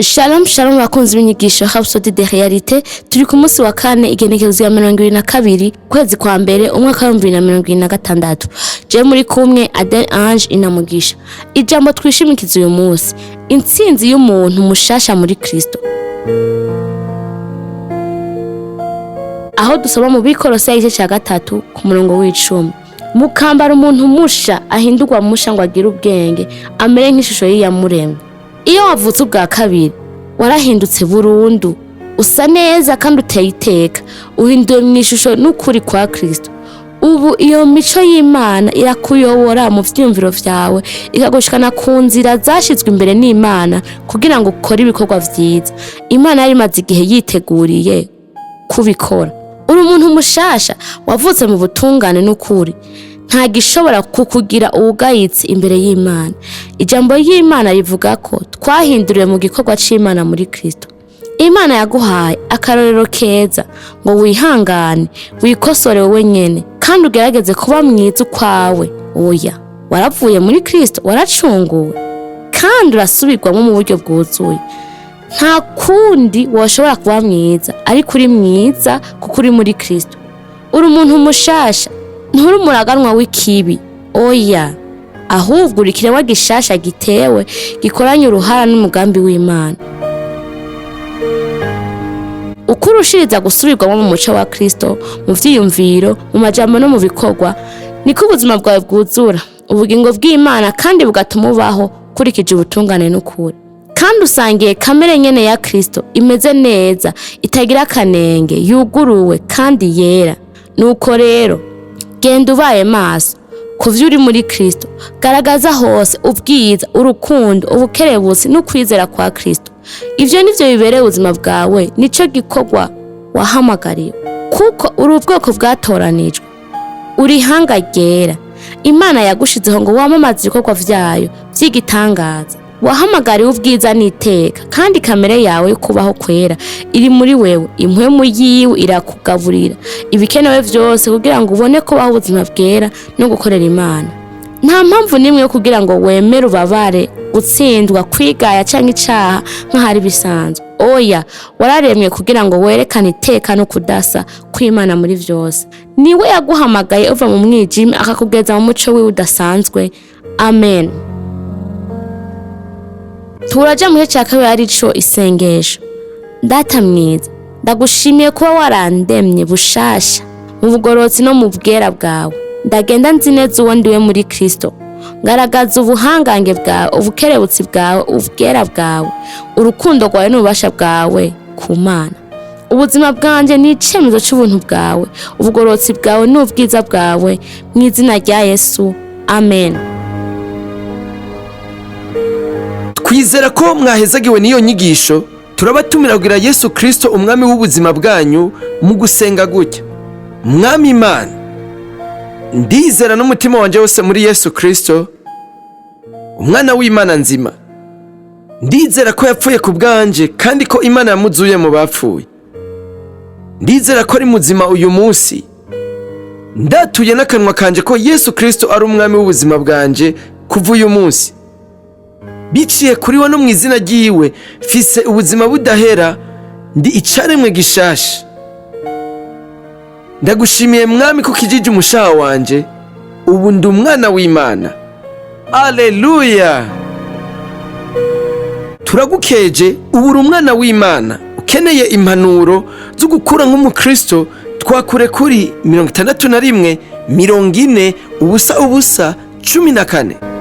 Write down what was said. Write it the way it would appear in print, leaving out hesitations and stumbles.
Shalom shalom bakunzi b'inyigisho Rhapsodie de realites. Turi ku munsi wa kane igenekerezo ya 22 kwezi kwa mbere umwaka wa 2026. Je muri kumwe Adel Ange inamugisha. Ijambo twishimikiza uyu munsi, intsinzi y'umuntu mushasha muri Kristo. Aho dusoma mu Bikorosayi igice cya 3 ku murongo w'10. Mukambara umuntu musha ahindurwa musha ngo agire ubwenge, amere nk'ishusho y'iyamuremye. Iyo wavutse ubwa kabiri warahindutse burundu, usa neza kandi uteye iteka, uhinduwe mu ishusho n'ukuri kwa Kristo. Ubu iyo mico y'Imana irakuyobora mu vyumviro vyawe, ikagushikana ku nzira zashizwe imbere n'Imana kugira ngo ukore ibikorwa vyiza Imana yari imaze igihe yiteguriye kubikora. Uri umuntu mushasha wavutse mu butungane n'ukuri, nta gishobora kukugira ubugayitsi imbere y'Imana. Ijambo y'Imana rivuga ko twahinduriwe mu gikorwa c'Imana muri Kristo. Imana yaguhaye akarorero keza ngo wihangane, wikosore wowe nyene kandi ugerageze kuba mwiza ukwawe. Oya, waravuye muri Kristo, waracunguwe kandi urasubirwamo mu buryo bwuzuye. Nta kundi woshobora kuba mwiza ariko uri mwiza kuko uri muri Kristo. Uri umuntu mushasha, nturi umuraganwa w'ikibi. Oya, ahubwo uri kiremwa gishasha gitewe, gikoranye uruhara n'umugambi w'Imana. Uko urushiriza gusubirwamo mu muco wa Kristo, mu vyiyumviro, mu majambo no mu bikorwa, niko ubuzima bwawe bwuzura ubugingo bw'Imana kandi bugatuma ubaho kurikije ubutungane n'ukuri. Kandi usangiye kamere nyene ya Kristo, imeze neza, itagira akanenge, yuguruwe kandi yera. Nuko rero genda ubaye maso kuvyo uri muri Kristo, garagaza hose ubwiza, urukundo, ubukerebusi n'ukwizera kwa Kristo. Ivyo nivyo bibereye ubuzima bwawe, nico gikorwa wahamagariwe, kuko uri ubwoko bwatoranijwe, uri ihanga ryera. Imana yagushizeho ngo wamamaze ibikorwa vyayo vy'igitangaza. Wahamagariwe ubwiza n'iteka, kandi kamere yawe yo kubaho kwera iri muri wewe. Impwemu yiwe irakugaburira ibikenewe vyose kugira ngo ubone kubaho ubuzima bwera no gukorera Imana. Nta mpamvu nimwe yo kugira ngo wemere ubabare, gutsindwa, kwigaya canke icaha nk'ahari bisanzwe. Oya, wararemwe kugira ngo werekane iteka no kudasa kw'Imana muri vyose. Niwe yaguhamagaye uva mu mwijima akakugeza mu muco wiwe udasanzwe. Amen. Turaja mu gice cya kabiri arico isengesho. Data mwiza, ndagushimiye kuba warandemye bushasha mu bugororotsi no mu bwera bwawe. Ndagenda nzi neza uwo ndiwe muri Kristo. Ngaragaza ubuhangange bwawe, ubukerebutsi bwawe, ubwera bwawe, urukundo rwawe n'ububasha bwawe ku Mana. Ubuzima bwanje ni icemezo c'ubuntu bwawe, ubugororotsi bwawe n'ubwiza bwawe, mu izina rya Yesu. Amen. Twizera ko mwahezagiwe n'iyo nyigisho. Turabatumira kugira Yesu Kristo umwami w'ubuzima bwanyu mu gusenga gutya: Mwami Imana, ndizera n'umutima wanje wose muri Yesu Kristo, umwana w'Imana nzima. Ndizera ko yapfuye ku bwanje kandi ko Imana yamuzuye mu bapfuye. Ndizera ko ari muzima uyu munsi. Ndatuye n'akanwa kanje ko Yesu Kristo ari umwami w'ubuzima bwanje kuva uyu munsi. Biciye kuri we no mu izina ryiwe fise ubuzima budahera, ndi icaremwe gishasha. Ndagushimiye Mwami ko kijije umushaha wanje, ubu ndi umwana w'Imana. Aleluya! Turagukeje, ubu uri umwana w'Imana. Ukeneye impanuro zo gukura nk'umukristo, twakure kuri 61 40 ubusa 14.